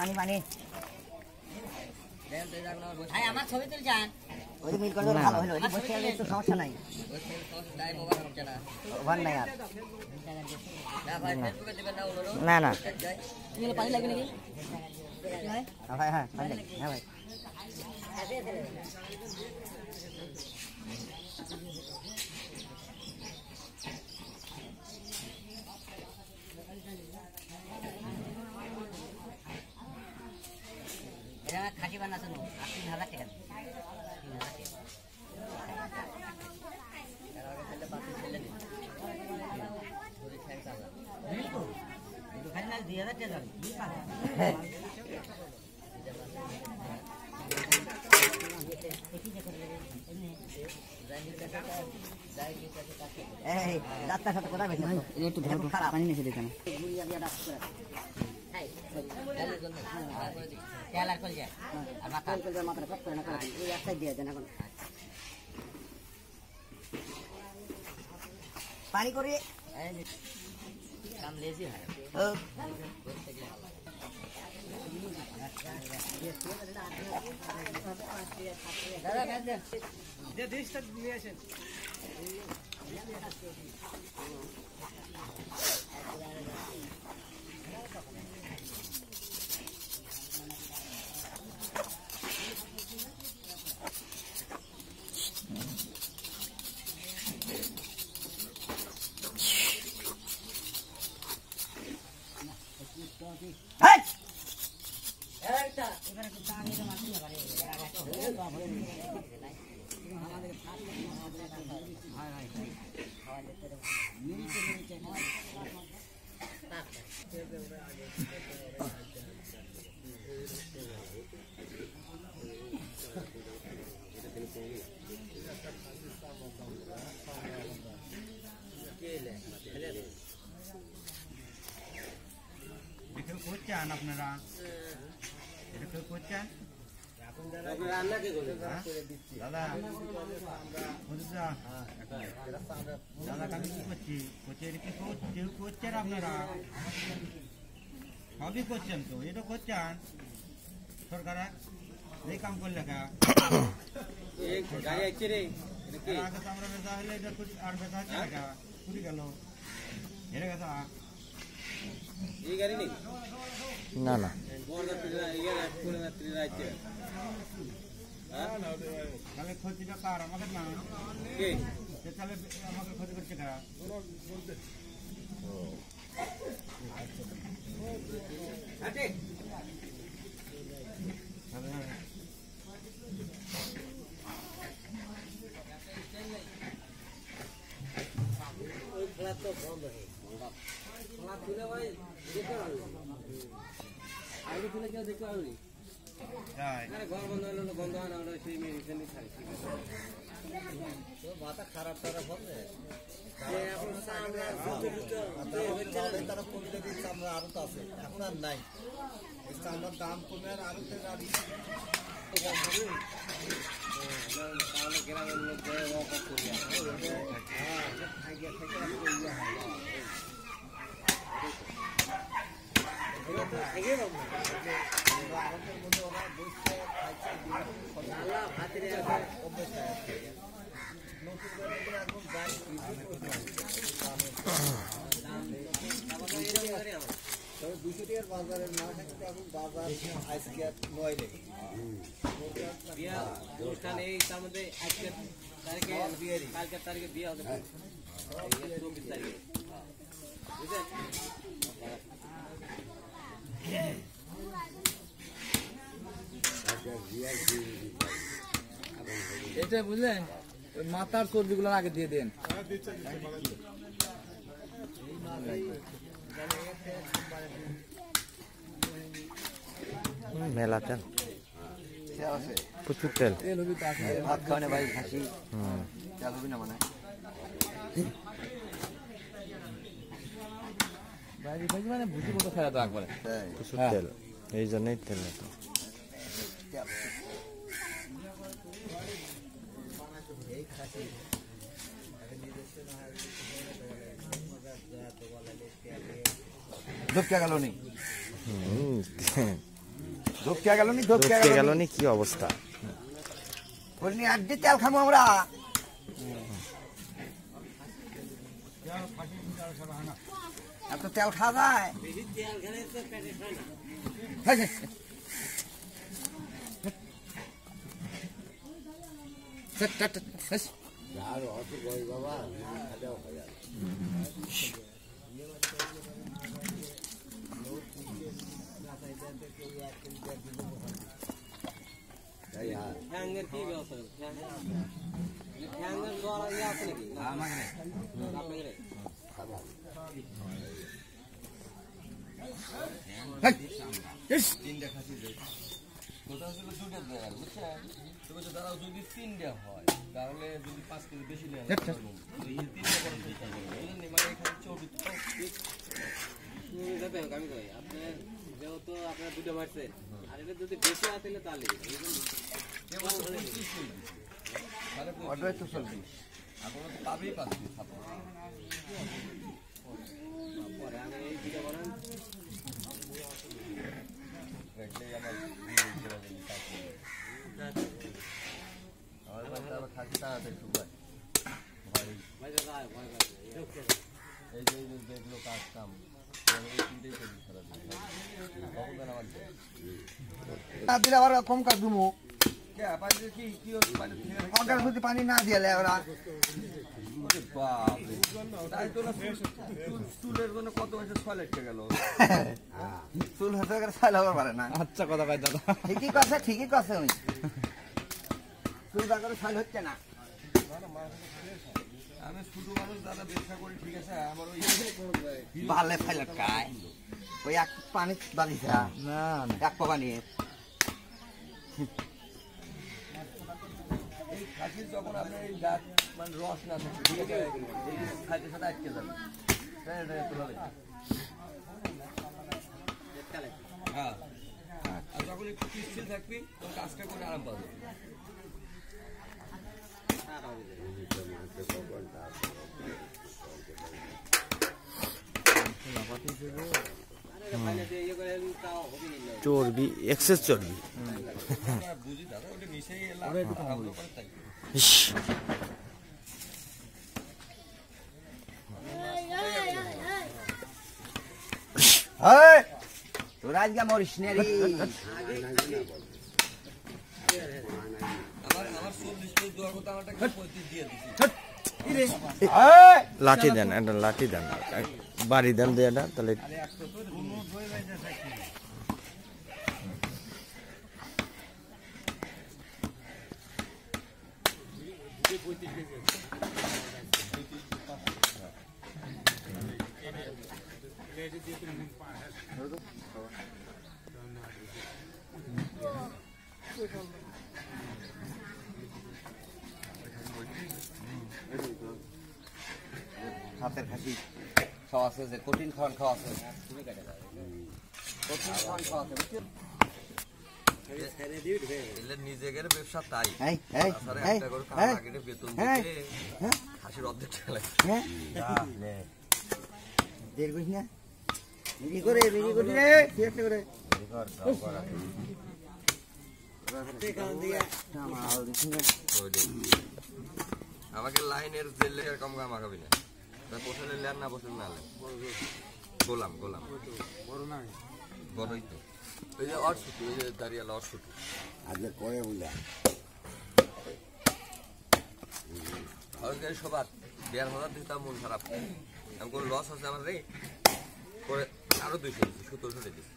পানি পানি আমার ছবি তুলছেন ওই মিল করে ভালো হলো বসে গেলে একটু সমস্যা নাই ওভার নাই আর না না পানি লাগবে নাকি ভাই হ্যাঁ পানি লাগবে হ্যাঁ ভাই খাসি বানাচ্ছ 3,000 টাকা একটু পানি নিচে দিতে না পানি করে কাম লেজি হয় আপনারা এটা কেউ করছেন দাদা দাদা আমি কি করছি কেউ করছেন আপনারা সবই করছেন তো এটা করছেন সরকার এই কাম করলে আগে তো আমরা বেচা হলে এটা আর বেচা হচ্ছে না কুড়ি গেল হেরে গেছা এই গাড়ি নেই না না তাহলে ক্ষতিটা কার আমাদের না তাহলে আমাকে ক্ষতি করছে কারা খেলা তো বন্ধ হয়ে তুলে ভাই দেখতে পারবি আগে তুলে কেউ দেখতে পারবি ঘর বন্ধ হলো বন্ধ হয় না ওরা সেই মেডিসিন মাথা খারাপ টারাপ হবে তারা পড়লে চামড়া আরো তো আছে এখন আর নাই চামড়ার দাম কমে আর আরো তাহলে গ্রামের মধ্যে বাজারের না থাকতে এখন বাজার আজকে 9 লেগে অনুষ্ঠান এই তার মধ্যে আজকে তারিখে কালকের তারিখে বিয়ে হবে 24 তারিখে বুঝলেন এটা বুঝলেন মাথার চর্বিগুলো আগে দিয়ে দেন মেলা তেল প্রচুর তেল ভাত খাওয়ানে ভাই খাসি তেল হবে না মানে মানে ভুজি মতো ফেলা তো একবারে প্রচুর তেল এই জন্যই তেল না তো ধোক্কা গেল নি কি অবস্থা বলিনি আড্ডি তেল খামো আমরা এত তেল খাওয়া যায় কি ব্যবস্থা আছে নাকি যদি 3টা হয় তাহলে যদি 5 কেজি বেশি নেয় আমি কই আপনার যেহেতু আপনার 2টা মারছেন আর এটা যদি বেশি আসে তাহলে অর্ডার তো চলবে আপনারা তো পাবেই পাচ্ছি পরে আমি এই 2টা বানান আবার কম কাজ দুমো যদি পানি না দিলে ওরা চুলের জন্য কত হয়েছে 6 লাখ টাকা গেল চুল হতে গেলে 6 লাখ পারে না আচ্ছা কথা ভাই দাদা ঠিকই কথা আমি চুল করে 6 হচ্ছে না আমি শুধু মানুষ দাদা ব্যবসা করি ঠিক আছে আমার ওই ভালে ফাইল কায় ওই এক পানি বাদিছে না এক পা পানি এই খাসির যখন আপনার এই দাঁত মানে রস না থাকে ঠিক আছে এই খাইতে সাথে আটকে যাবে হ্যাঁ আর যখন একটু পিচ্ছিল থাকবি তখন কাজটা করে আরাম পাবে চর্বি এক্সেস চর্বি বুঝি দাদা ওটা মিশিয়ে তোরা আজকে মরিস না রে লাঠি দেন একটা লাঠি দেন বাড়ি দেন দিয়ে তাহলে হাতের খাসি খাওয়া আছে যে কঠিন খাওয়ান খাওয়া আছে কঠিন খাওয়ান খাওয়া আছে নিজেদের ব্যবসা তাই বেতন হাসির অর্ধেক দেড় বুঝ না বিক্রি করে করে আমাকে লাইনের জেলে কম কাম আগাবি না বসলে লেন না বসলে না গোলাম বড়ই তো ওই যে অর ছুটি ওই যে দাঁড়িয়াল অর ছুটি আজকে করে বুঝলা সবার 1,500 দিতাম মন খারাপ আমি কোনো লস আছে আমার রে করে আরো 200 1700 দিচ্ছি